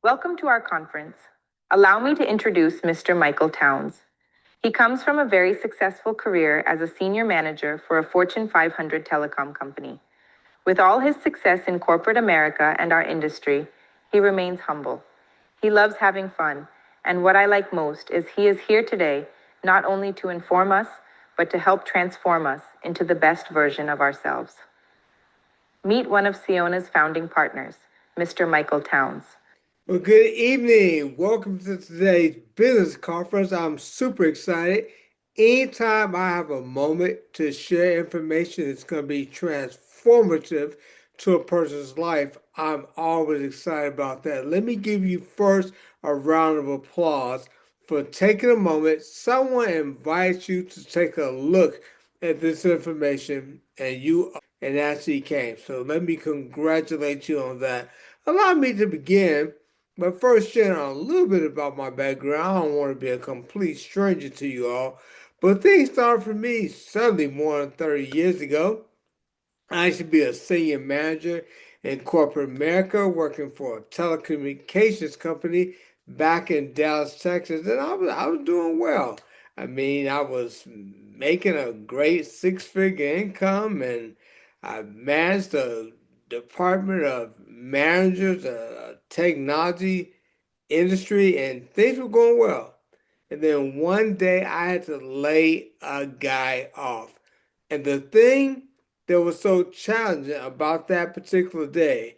Welcome to our conference. Allow me to introduce Mr. Michael Towns. He comes from a very successful career as a senior manager for a Fortune 500 telecom company. With all his success in corporate America and our industry, he remains humble. He loves having fun, and what I like most is he is here today not only to inform us, but to help transform us into the best version of ourselves. Meet one of Siona's founding partners, Mr. Michael Towns. Well, good evening. Welcome to today's business conference. I'm super excited. Anytime I have a moment to share information that's going to be transformative to a person's life, I'm always excited about that. Let me give you first a round of applause for taking a moment. Someone invites you to take a look at this information and actually came. So let me congratulate you on that. Allow me to begin but first, sharing a little bit about my background. I don't want to be a complete stranger to you all, but things started for me certainly more than 30 years ago. I used to be a senior manager in corporate America, working for a telecommunications company back in Dallas, Texas, and I was doing well. I was making a great six-figure income, and I managed a department of managers, a technology industry, and things were going well. And then one day I had to lay a guy off. And the thing that was so challenging about that particular day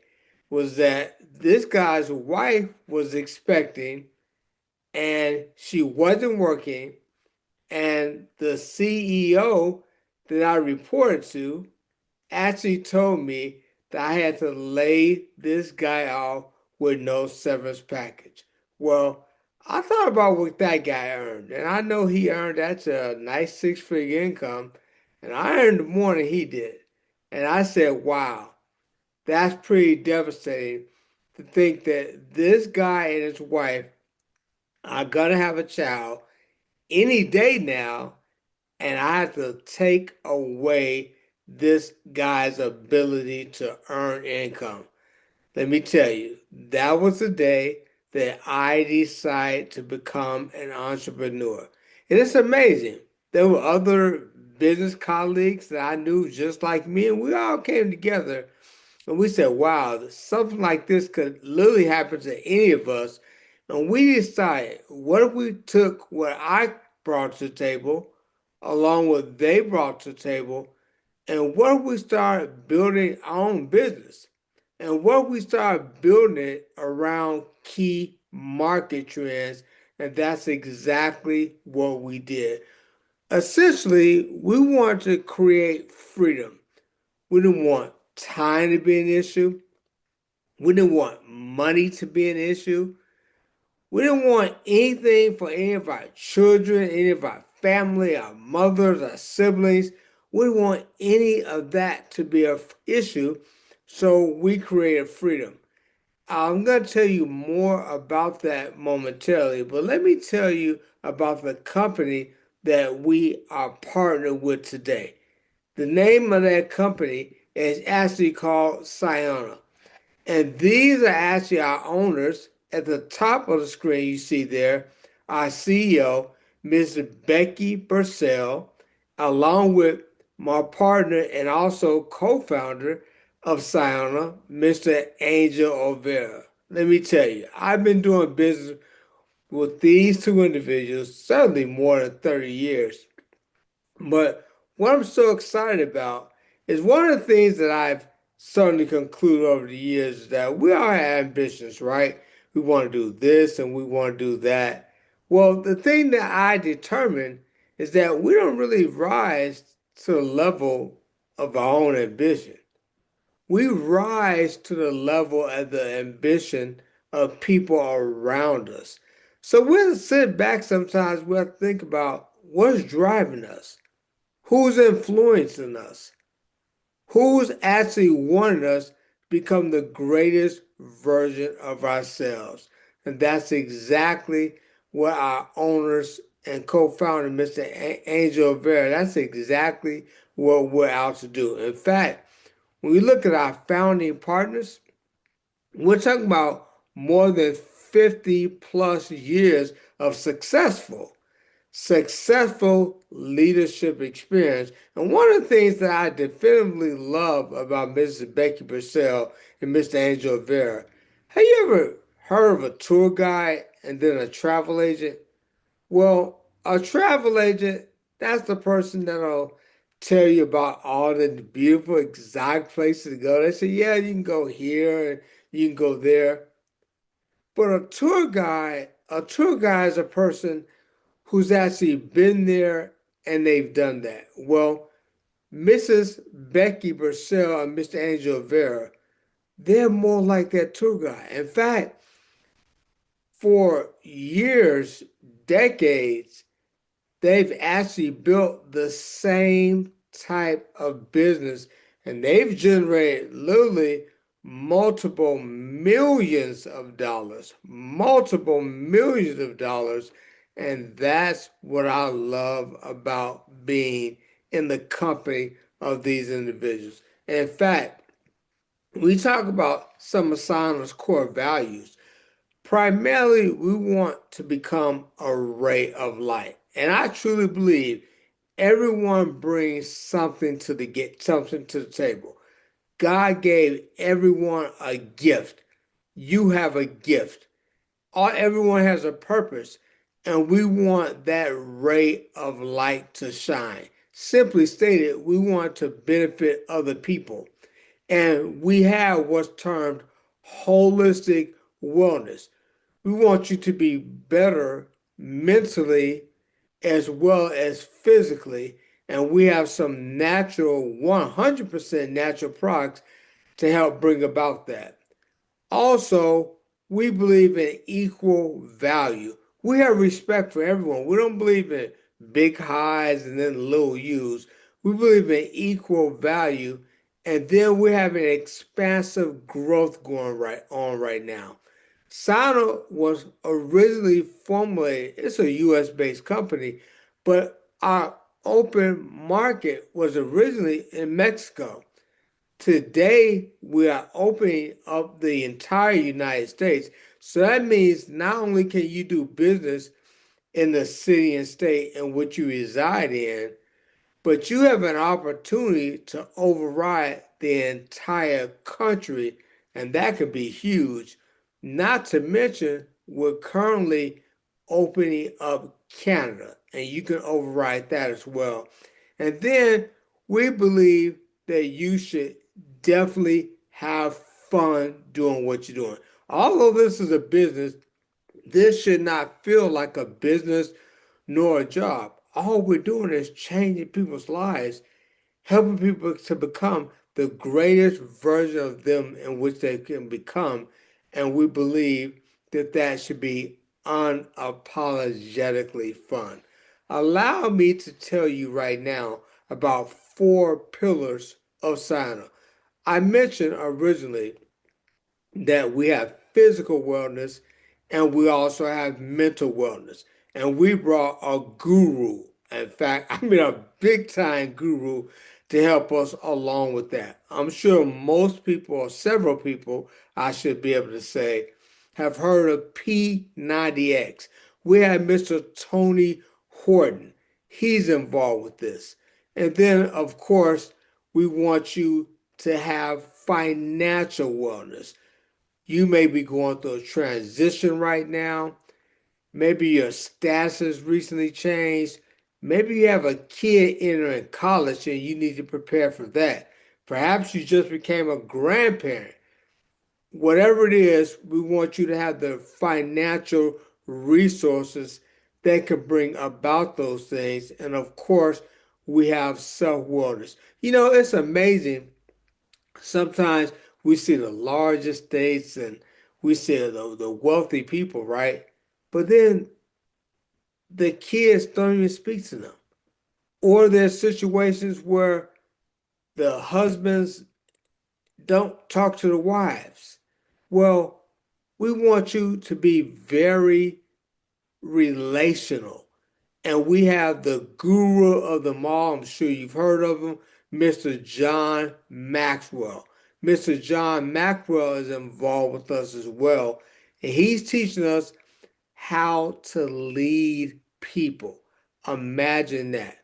was that this guy's wife was expecting and she wasn't working. And the CEO that I reported to actually told me that I had to lay this guy off with no severance package. Well, I thought about what that guy earned, and I know he earned that's a nice six-figure income, and I earned more than he did. And I said, wow, that's pretty devastating to think that this guy and his wife are gonna have a child any day now, and I have to take away this guy's ability to earn income. Let me tell you, that was the day that I decided to become an entrepreneur. And it's amazing. There were other business colleagues that I knew just like me, and we all came together and we said, wow, something like this could literally happen to any of us. And we decided, what if we took what I brought to the table, along with what they brought to the table, and what if we started building our own business? And what if we started building it around key market trends? And that's exactly what we did. Essentially, we wanted to create freedom. We didn't want time to be an issue. We didn't want money to be an issue. We didn't want anything for any of our children, any of our family, our mothers, our siblings. We didn't want any of that to be an issue. So we created freedom. I'm going to tell you more about that momentarily, but let me tell you about the company that we are partnered with today. The name of that company is actually called Siona. And these are actually our owners. At the top of the screen, you see there our CEO, Ms. Becky Purcell, along with my partner and also co founder of Siona, Mr. Angel Olvera. Let me tell you, I've been doing business with these two individuals certainly more than 30 years. But what I'm so excited about is one of the things that I've certainly concluded over the years is that we all have ambitions, right? We want to do this and we want to do that. Well, the thing that I determined is that we don't really rise to the level of our own ambition. We rise to the level of the ambition of people around us. So we'll sit back sometimes, we'll think about what's driving us. Who's influencing us? Who's actually wanting us to become the greatest version of ourselves? And that's exactly what our owners and co-founder, Mr. Angel Vera, that's exactly what we're out to do. In fact, when we look at our founding partners, we're talking about more than 50 plus years of successful leadership experience. And one of the things that I definitively love about Mrs. Becky Purcell and Mr. Angel Vera, have you ever heard of a tour guide and then a travel agent? Well, a travel agent, that's the person that'll tell you about all the beautiful exotic places to go. They say, yeah, you can go here and you can go there. But a tour guide is a person who's actually been there and they've done that. Well, Mrs. Becky Purcell and Mr. Angel Vera, they're more like that tour guide. In fact, for years, decades, they've actually built the same type of business and they've generated literally multiple millions of dollars. And that's what I love about being in the company of these individuals. And in fact, we talk about some of Sana's core values. Primarily, we want to become a ray of light. And I truly believe everyone brings something to the table. God gave everyone a gift. You have a gift. Everyone has a purpose, and we want that ray of light to shine. Simply stated, we want to benefit other people. And we have what's termed holistic wellness. We want you to be better mentally as well as physically. And we have some natural, 100% natural products to help bring about that. Also, we believe in equal value. We have respect for everyone. We don't believe in big highs and then little U's. We believe in equal value. And then we have an expansive growth going on right now. Sana was originally formulated, it's a US based company, but our open market was originally in Mexico. Today, we are opening up the entire United States. So that means not only can you do business in the city and state in which you reside in, but you have an opportunity to override the entire country, and that could be huge. Not to mention, we're currently opening up Canada, and you can override that as well. And then we believe that you should definitely have fun doing what you're doing. Although this is a business, this should not feel like a business nor a job. All we're doing is changing people's lives, helping people to become the greatest version of them in which they can become. And we believe that that should be unapologetically fun. Allow me to tell you right now about four pillars of Sana. I mentioned originally that we have physical wellness and we also have mental wellness. And we brought a guru, in fact, I mean a big time guru to help us along with that. I'm sure most people, or several people, I should be able to say, have heard of P90X. We have Mr. Tony Horton. He's involved with this. And then, of course, we want you to have financial wellness. You may be going through a transition right now. Maybe your status has recently changed. Maybe you have a kid entering college and you need to prepare for that. Perhaps you just became a grandparent. Whatever it is, we want you to have the financial resources that can bring about those things. And of course, we have self wellness. It's amazing. Sometimes we see the largest states and we see the wealthy people, right? But then the kids don't even speak to them. Or there's situations where the husbands don't talk to the wives. Well, we want you to be very relational. And we have the guru of them all. I'm sure you've heard of him, Mr. John Maxwell. Mr. John Maxwell is involved with us as well. And he's teaching us how to lead people. Imagine that.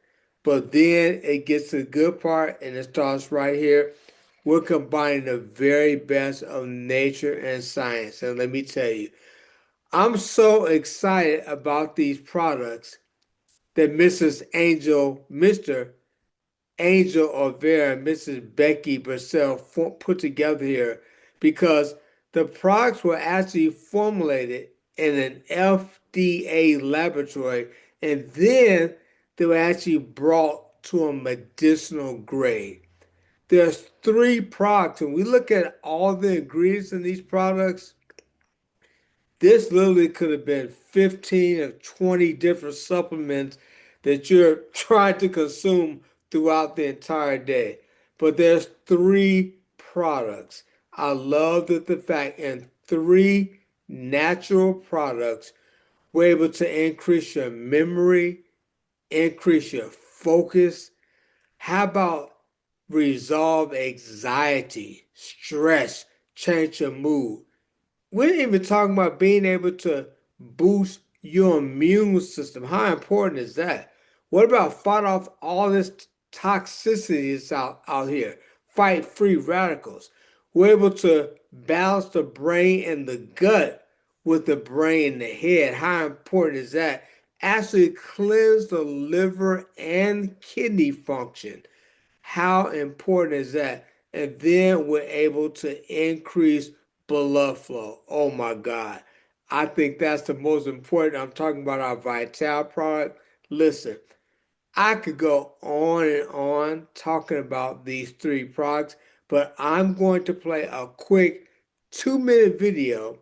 But then it gets to the good part, and it starts right here. We're combining the very best of nature and science. And let me tell you, I'm so excited about these products that Mr. Angel Olvera and Mrs. Becky Purcell put together here because the products were actually formulated in an FDA laboratory and then they were actually brought to a medicinal grade. There's three products, and we look at all the ingredients in these products. This literally could have been 15 or 20 different supplements that you're trying to consume throughout the entire day. But there's three products. I love that the fact in three natural products, we're able to increase your memory, increase your focus. How about resolve anxiety, stress, change your mood? We didn't even talk about being able to boost your immune system. How important is that? What about fight off all this toxicity that's out here? Fight free radicals. We're able to balance the brain and the gut with the brain and the head. How important is that? Actually cleanse the liver and kidney function. How important is that? And then we're able to increase blood flow. Oh my God. I think that's the most important. I'm talking about our Vital product. Listen, I could go on and on talking about these three products, but I'm going to play a quick 2 minute video,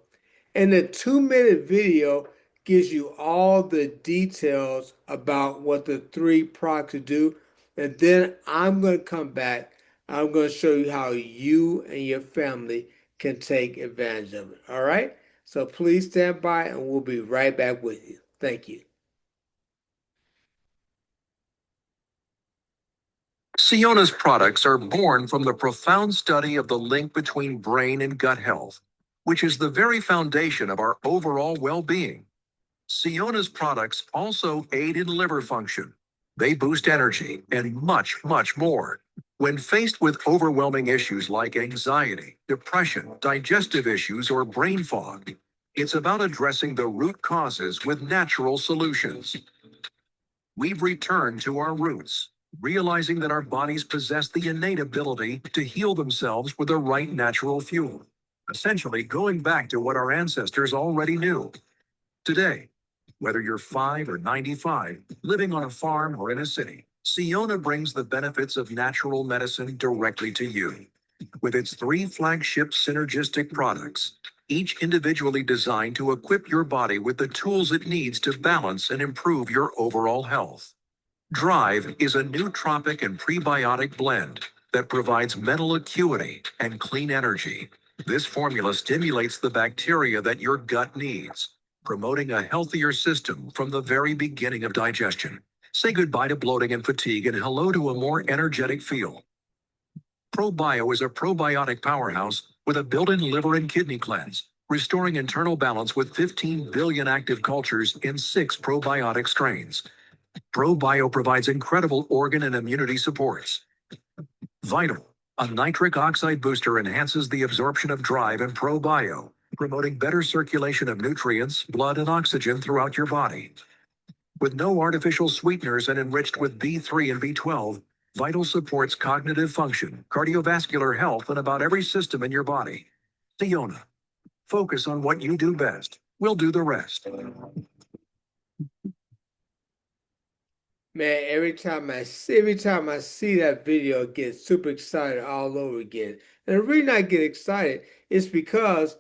and the 2 minute video gives you all the details about what the three products do. And then I'm going to come back. I'm going to show you how you and your family can take advantage of it. All right? So please stand by and we'll be right back with you. Thank you. Siona's products are born from the profound study of the link between brain and gut health, which is the very foundation of our overall well being. Siona's products also aid in liver function. They boost energy and much, much more. When faced with overwhelming issues like anxiety, depression, digestive issues, or brain fog, it's about addressing the root causes with natural solutions. We've returned to our roots, realizing that our bodies possess the innate ability to heal themselves with the right natural fuel, essentially going back to what our ancestors already knew. Today, whether you're 5 or 95, living on a farm or in a city, Siona brings the benefits of natural medicine directly to you. With its three flagship synergistic products, each individually designed to equip your body with the tools it needs to balance and improve your overall health. Drive is a nootropic and prebiotic blend that provides mental acuity and clean energy. This formula stimulates the bacteria that your gut needs, promoting a healthier system from the very beginning of digestion. Say goodbye to bloating and fatigue and hello to a more energetic feel. ProBio is a probiotic powerhouse with a built-in liver and kidney cleanse, restoring internal balance with 15 billion active cultures in 6 probiotic strains. ProBio provides incredible organ and immunity supports. Vital, a nitric oxide booster, enhances the absorption of Drive and ProBio, promoting better circulation of nutrients, blood, and oxygen throughout your body. With no artificial sweeteners and enriched with B3 and B12, Vital supports cognitive function, cardiovascular health, and about every system in your body. Siona, focus on what you do best. We'll do the rest. Man, every time I see that video, I get super excited all over again. And the reason I get excited is because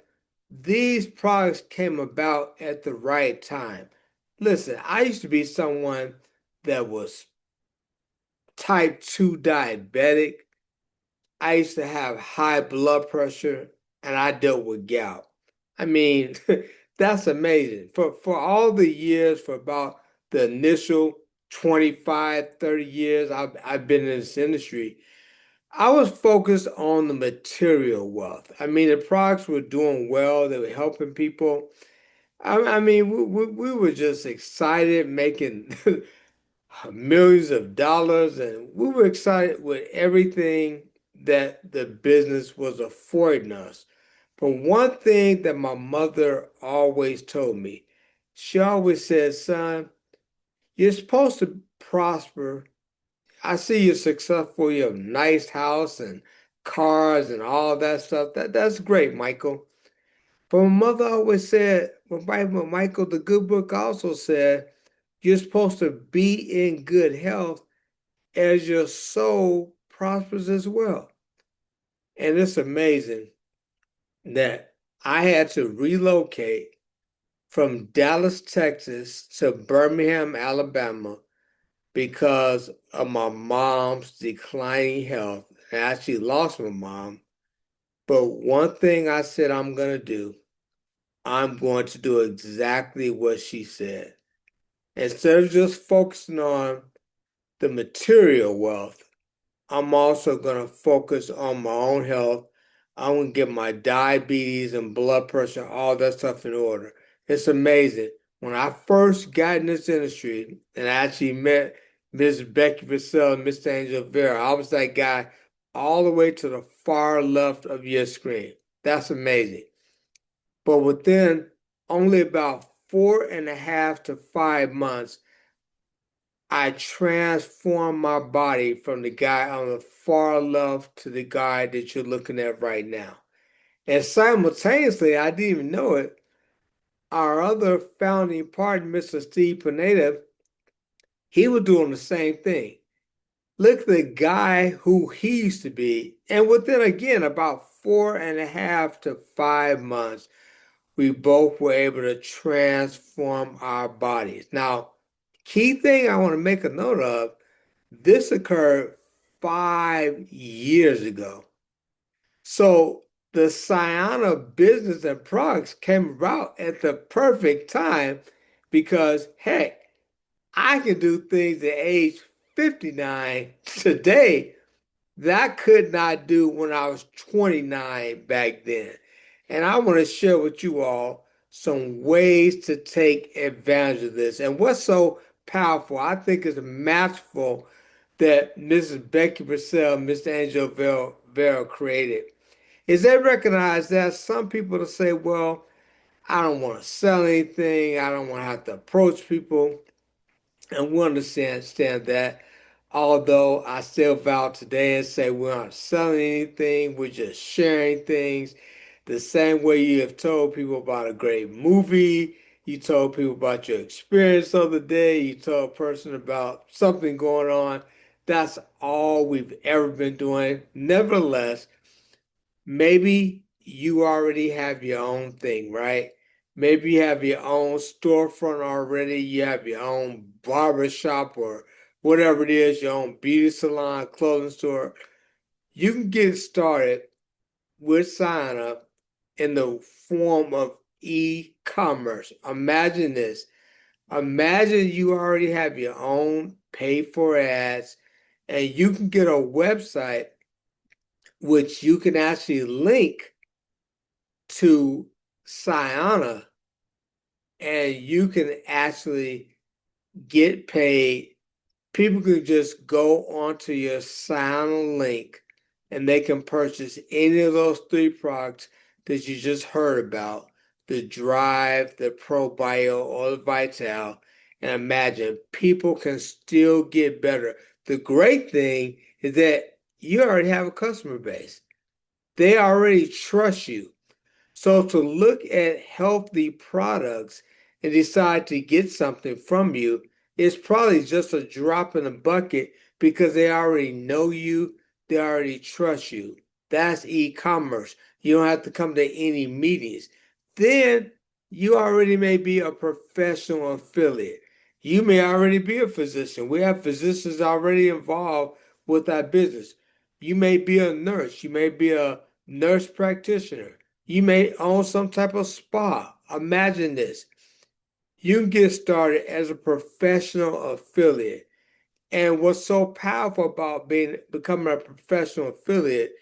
these products came about at the right time. Listen, I used to be someone that was type 2 diabetic. I used to have high blood pressure and I dealt with gout. I mean, that's amazing. For all the years, for about the initial 25, 30 years I've been in this industry, I was focused on the material wealth. I mean, the products were doing well, they were helping people. I mean, we were just excited, making millions of dollars, and we were excited with everything that the business was affording us. But one thing that my mother always told me, she always said, son, you're supposed to prosper. I see you're successful. You have a nice house and cars and all that stuff. That's great, Michael. But my mother always said, well, Michael, the good book also said, you're supposed to be in good health as your soul prospers as well. And it's amazing that I had to relocate from Dallas, Texas to Birmingham, Alabama because of my mom's declining health. I actually lost my mom. But one thing I said I'm going to do, I'm going to do exactly what she said. Instead of just focusing on the material wealth, I'm also going to focus on my own health. I'm going to get my diabetes and blood pressure, all that stuff in order. It's amazing. When I first got in this industry and I actually met Ms. Becky Purcell and Mr. Angel Vera, I was that guy all the way to the far left of your screen. That's amazing. But within only about 4.5 to 5 months, I transformed my body from the guy on the far left to the guy that you're looking at right now. And simultaneously, I didn't even know it, our other founding partner, Mr. Steve Pineda, he was doing the same thing. Look at the guy who he used to be. And within, again, about 4.5 to 5 months, we both were able to transform our bodies. Now, key thing I want to make a note of, this occurred 5 years ago. So the Cyana business and products came about at the perfect time because, heck, I can do things at age 59 today that I could not do when I was 29 back then. And I want to share with you all some ways to take advantage of this. And what's so powerful, I think, is masterful that Mrs. Becky Purcell and Mr. Angel Vera created is they recognize that some people to say, well, I don't want to sell anything. I don't want to have to approach people. And we understand that. Although I still vow today and say we aren't selling anything, we're just sharing things. The same way you have told people about a great movie, you told people about your experience the other day, you told a person about something going on. That's all we've ever been doing. Nevertheless, maybe you already have your own thing, right? Maybe you have your own storefront already. You have your own barber shop or whatever it is, your own beauty salon, clothing store. You can get started with sign up in the form of e-commerce. Imagine this. Imagine you already have your own paid for ads and you can get a website which you can actually link to Cyana and you can actually get paid. People can just go onto your Cyana link and they can purchase any of those three products that you just heard about, the Drive, the ProBio, or the Vital. And imagine people can still get better. The great thing is that you already have a customer base. They already trust you. So to look at healthy products and decide to get something from you is probably just a drop in the bucket because they already know you, they already trust you. That's e-commerce. You don't have to come to any meetings. Then you already may be a professional affiliate. You may already be a physician. We have physicians already involved with our business. You may be a nurse. You may be a nurse practitioner. You may own some type of spa. Imagine this. You can get started as a professional affiliate. And what's so powerful about becoming a professional affiliate,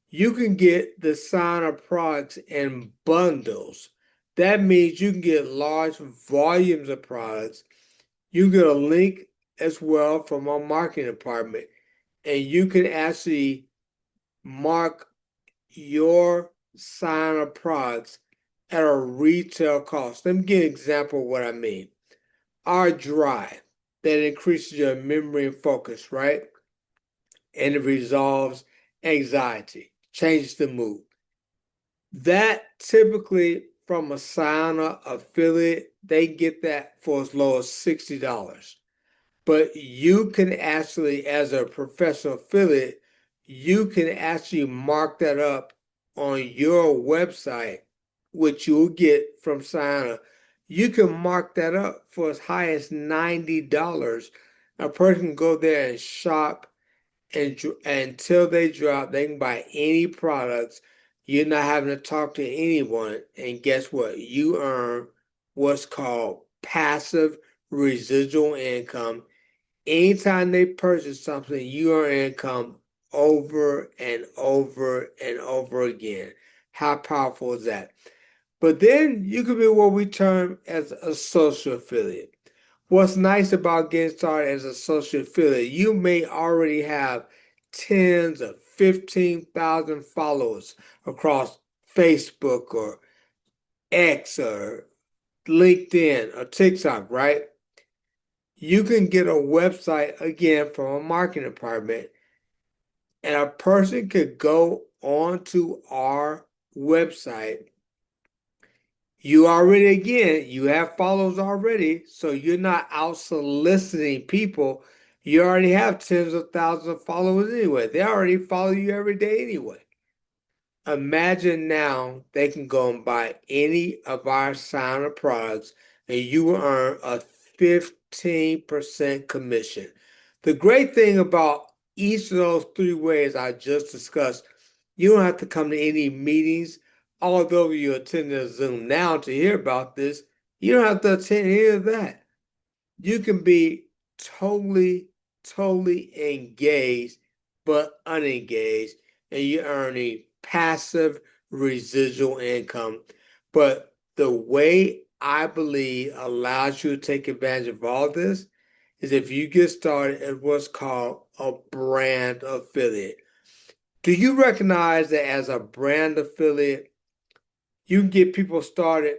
you can get the sign up products in bundles. That means you can get large volumes of products. You get a link as well from our marketing department, and you can actually mark your sign up products at a retail cost. Let me give you an example of what I mean. Our drive that increases your memory and focus, right? And it resolves anxiety, changes the mood. That typically from a sign-up affiliate, they get that for as low as $60. But you can actually, as a professional affiliate, you can actually mark that up on your website, which you'll get from sign up. You can mark that up for as high as $90. A person can go there and shop and until they drop, they can buy any products. You're not having to talk to anyone. And guess what? You earn what's called passive residual income. Anytime they purchase something, you earn income over and over and over again. How powerful is that? But then you could be what we term as a social affiliate. What's nice about getting started as a social affiliate, you may already have tens of 15,000 followers across Facebook or X or LinkedIn or TikTok, right? You can get a website again from a marketing department, and a person could go onto our website. You already, again, you have followers already, so you're not out soliciting people. You already have tens of thousands of followers anyway. They already follow you every day anyway. Imagine now they can go and buy any of our sign products and you will earn a 15% commission. The great thing about each of those three ways I just discussed, you don't have to come to any meetings. Although you're attending a Zoom now to hear about this, you don't have to attend any of that. You can be totally engaged, but unengaged, and you're earning passive residual income. But the way I believe allows you to take advantage of all this is if you get started at what's called a brand affiliate. Do you recognize that as a brand affiliate, you can get people started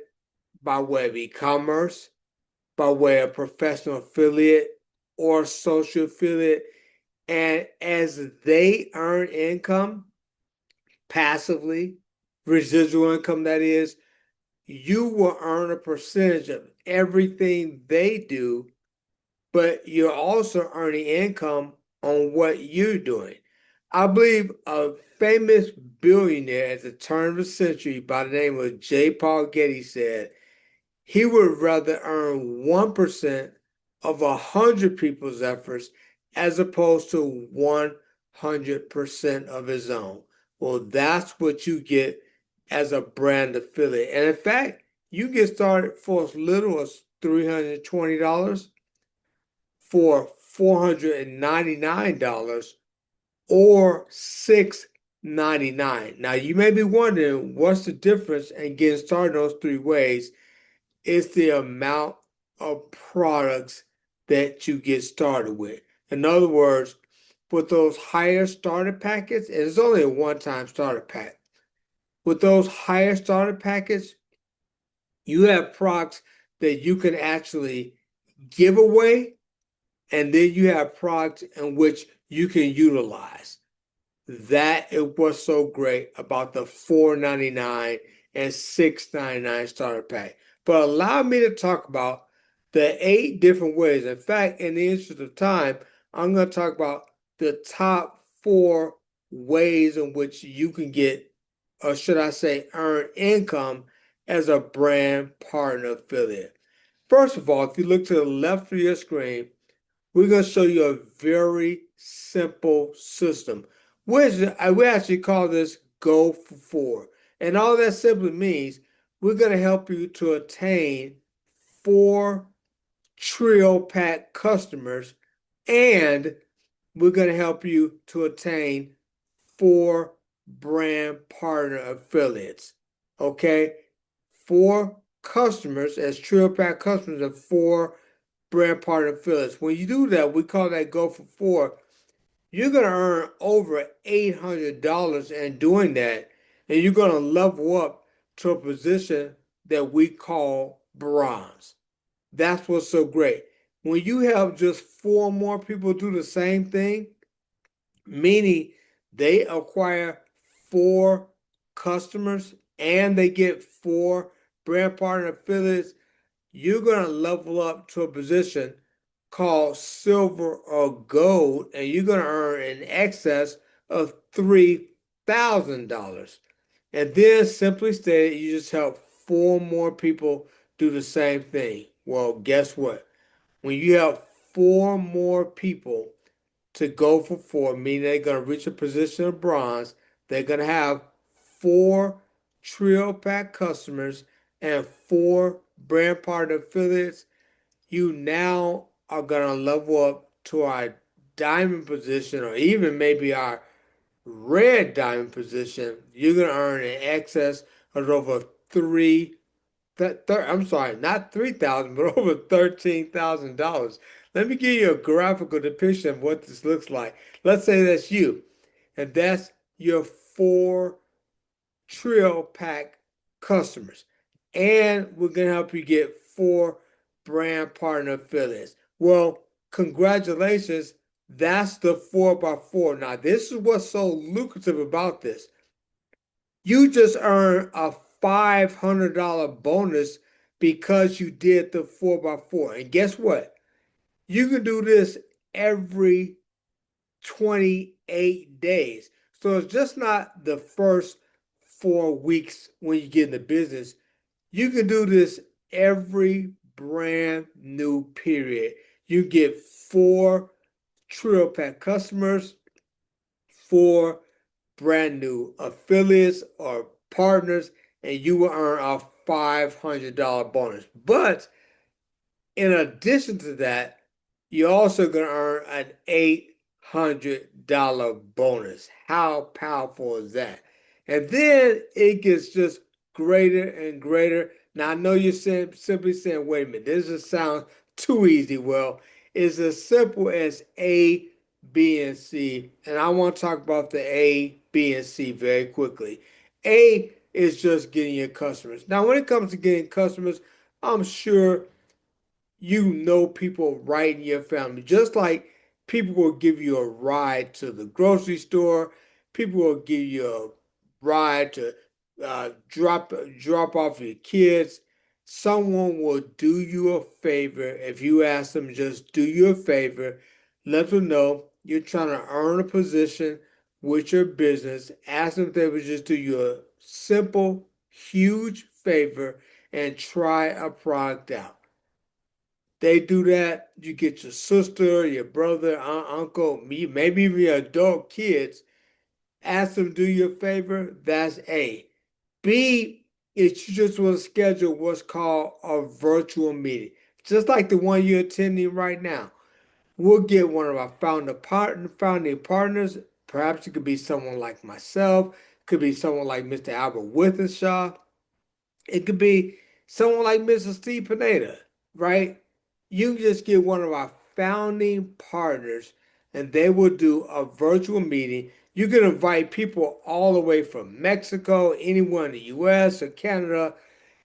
by way of e-commerce, by way of professional affiliate or social affiliate. And as they earn income passively, residual income that is, you will earn a percentage of everything they do, but you're also earning income on what you're doing. I believe a famous billionaire at the turn of the century by the name of J. Paul Getty said, he would rather earn 1% of 100 people's efforts as opposed to 100% of his own. Well, that's what you get as a brand affiliate. And in fact, you get started for as little as $320, for $499, or $699. Now, you may be wondering what's the difference in getting started those three ways. It's the amount of products that you get started with. In other words, with those higher starter packets, and it's only a one-time starter pack. With those higher starter packets, you have products that you can actually give away, and then you have products in which you can utilize. That is what's so great about the $4.99 and $6.99 starter pack. But allow me to talk about the 8 different ways. In fact, in the interest of time, I'm going to talk about the top 4 ways in which you can get, or should I say, earn income as a brand partner affiliate. First of all, if you look to the left of your screen, we're going to show you a very simple system. We actually call this Go for 4. And all that simply means we're going to help you to attain 4 trio pack customers And we're going to help you to attain 4 brand partner affiliates. Okay? 4 customers as Trio Pack customers and 4 brand partner affiliates. When you do that, we call that go for 4. You're going to earn over $800 in doing that. And you're going to level up to a position that we call bronze. That's what's so great. When you have just 4 more people do the same thing, meaning they acquire 4 customers and they get 4 brand partner affiliates, you're going to level up to a position called silver or gold, and you're going to earn in excess of $3,000. And then, simply stated, you just help 4 more people do the same thing. Well, guess what? When you help 4 more people to go for 4, meaning they're going to reach a position of bronze, they're going to have 4 Trio Pack customers and 4 brand partner affiliates. You now are going to level up to our diamond position or even maybe our red diamond position. You're going to earn in excess of over I'm sorry, not 3,000, but over $13,000. Let me give you a graphical depiction of what this looks like. Let's say that's you, and that's your 4 Trio Pack customers. And we're going to help you get 4 brand partner affiliates. Well, congratulations. That's the 4x4. Now, this is what's so lucrative about this. You just earned a $500 bonus because you did the 4x4. And guess what? You can do this every 28 days. So it's just not the first 4 weeks when you get in the business. You can do this every brand new period. You get 4 Trio Pack customers, 4 brand new affiliates or partners, and you will earn a $500 bonus. But in addition to that, you're also going to earn an $800 bonus. How powerful is that? And then it gets just greater and greater. Now, I know you're simply saying, wait a minute, this just sounds too easy. Well, it's as simple as A, B, and C. And I want to talk about the A, B, and C very quickly. A is just getting your customers. Now, when it comes to getting customers, I'm sure you know people right in your family. Just like people will give you a ride to the grocery store, people will give you a ride to drop off your kids. Someone will do you a favor if you ask them just do you a favor. Let them know you're trying to earn a position with your business. Ask them if they would just do you a simple, huge favor and try a product out. They do that. You get your sister, your brother, uncle, me, maybe even your adult kids. Ask them do you a favor. That's A. B is you just want to schedule what's called a virtual meeting, just like the one you're attending right now. We'll get one of our founding partners. Perhaps it could be someone like myself. Could be someone like Mr. Albert Withenshaw. It could be someone like Mr. Steve Pineda, right? You can just get one of our founding partners and they will do a virtual meeting. You can invite people all the way from Mexico, anyone in the US or Canada,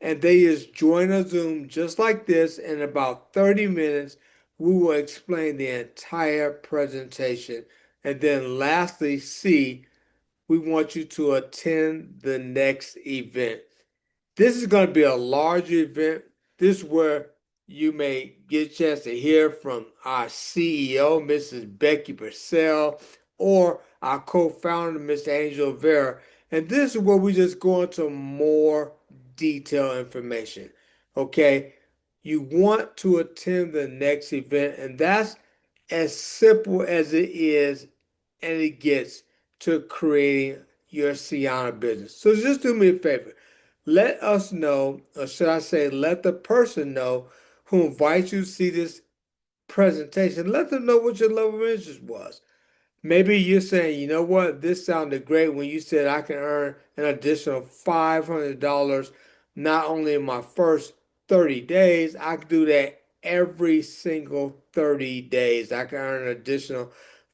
and they just join a Zoom just like this. In about 30 minutes, we will explain the entire presentation. And then lastly, C, we want you to attend the next event. This is going to be a larger event. This is where you may get a chance to hear from our CEO, Mrs. Becky Purcell, or our co-founder, Mr. Angel Vera. And this is where we just go into more detailed information. Okay? You want to attend the next event, and that's as simple as it is and it gets to creating your Sienna business. So just do me a favor. Let us know, or should I say, let the person know who invites you to see this presentation. Let them know what your level of interest was. Maybe you're saying, you know what, this sounded great when you said I can earn an additional $500 not only in my first 30 days, I can do that every single 30 days. I can earn an additional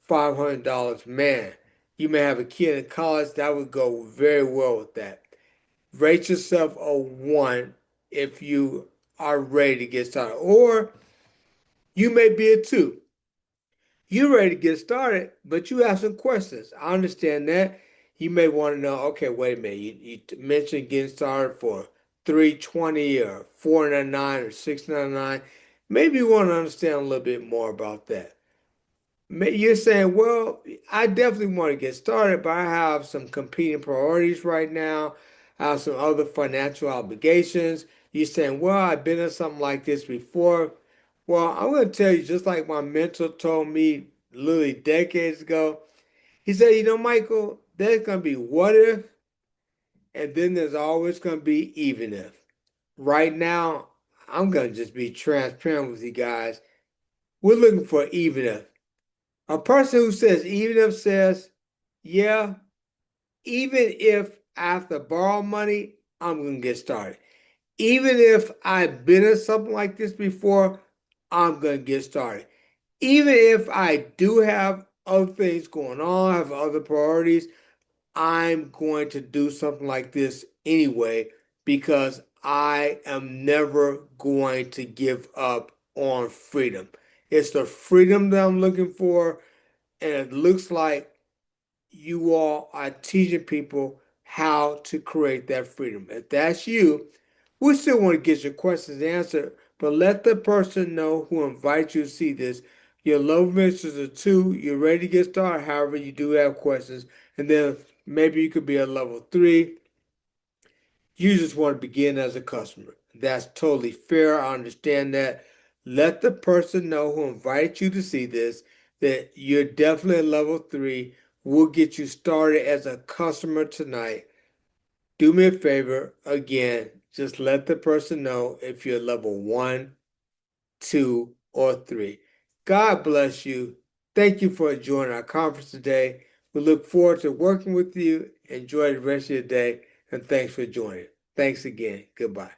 $500. Man, you may have a kid in college that would go very well with that. Rate yourself a 1 if you are ready to get started, or you may be a 2. You're ready to get started, but you have some questions. I understand that. You may want to know, okay, wait a minute. You mentioned getting started for 320 or 499 or 699. Maybe you want to understand a little bit more about that. You're saying, well, I definitely want to get started, but I have some competing priorities right now. I have some other financial obligations. You're saying, well, I've been in something like this before. Well, I'm going to tell you, just like my mentor told me literally decades ago, he said, you know, Michael, there's going to be what if, and then there's always going to be even if. Right now, I'm going to just be transparent with you guys. We're looking for even if. A person who says even if says, yeah, even if I have to borrow money, I'm going to get started. Even if I've been in something like this before, I'm going to get started. Even if I do have other things going on, have other priorities, I'm going to do something like this anyway because I am never going to give up on freedom. It's the freedom that I'm looking for, and it looks like you all are teaching people how to create that freedom. If that's you, we still want to get your questions answered, but let the person know who invites you to see this. Your low interest are 2, you're ready to get started. However, you do have questions, and then maybe you could be a level 3. You just want to begin as a customer. That's totally fair. I understand that. Let the person know who invited you to see this that you're definitely a level 3. We'll get you started as a customer tonight. Do me a favor, again, just let the person know if you're level 1, 2, or 3. God bless you. Thank you for joining our conference today. We look forward to working with you. Enjoy the rest of your day, and thanks for joining. Thanks again. Goodbye.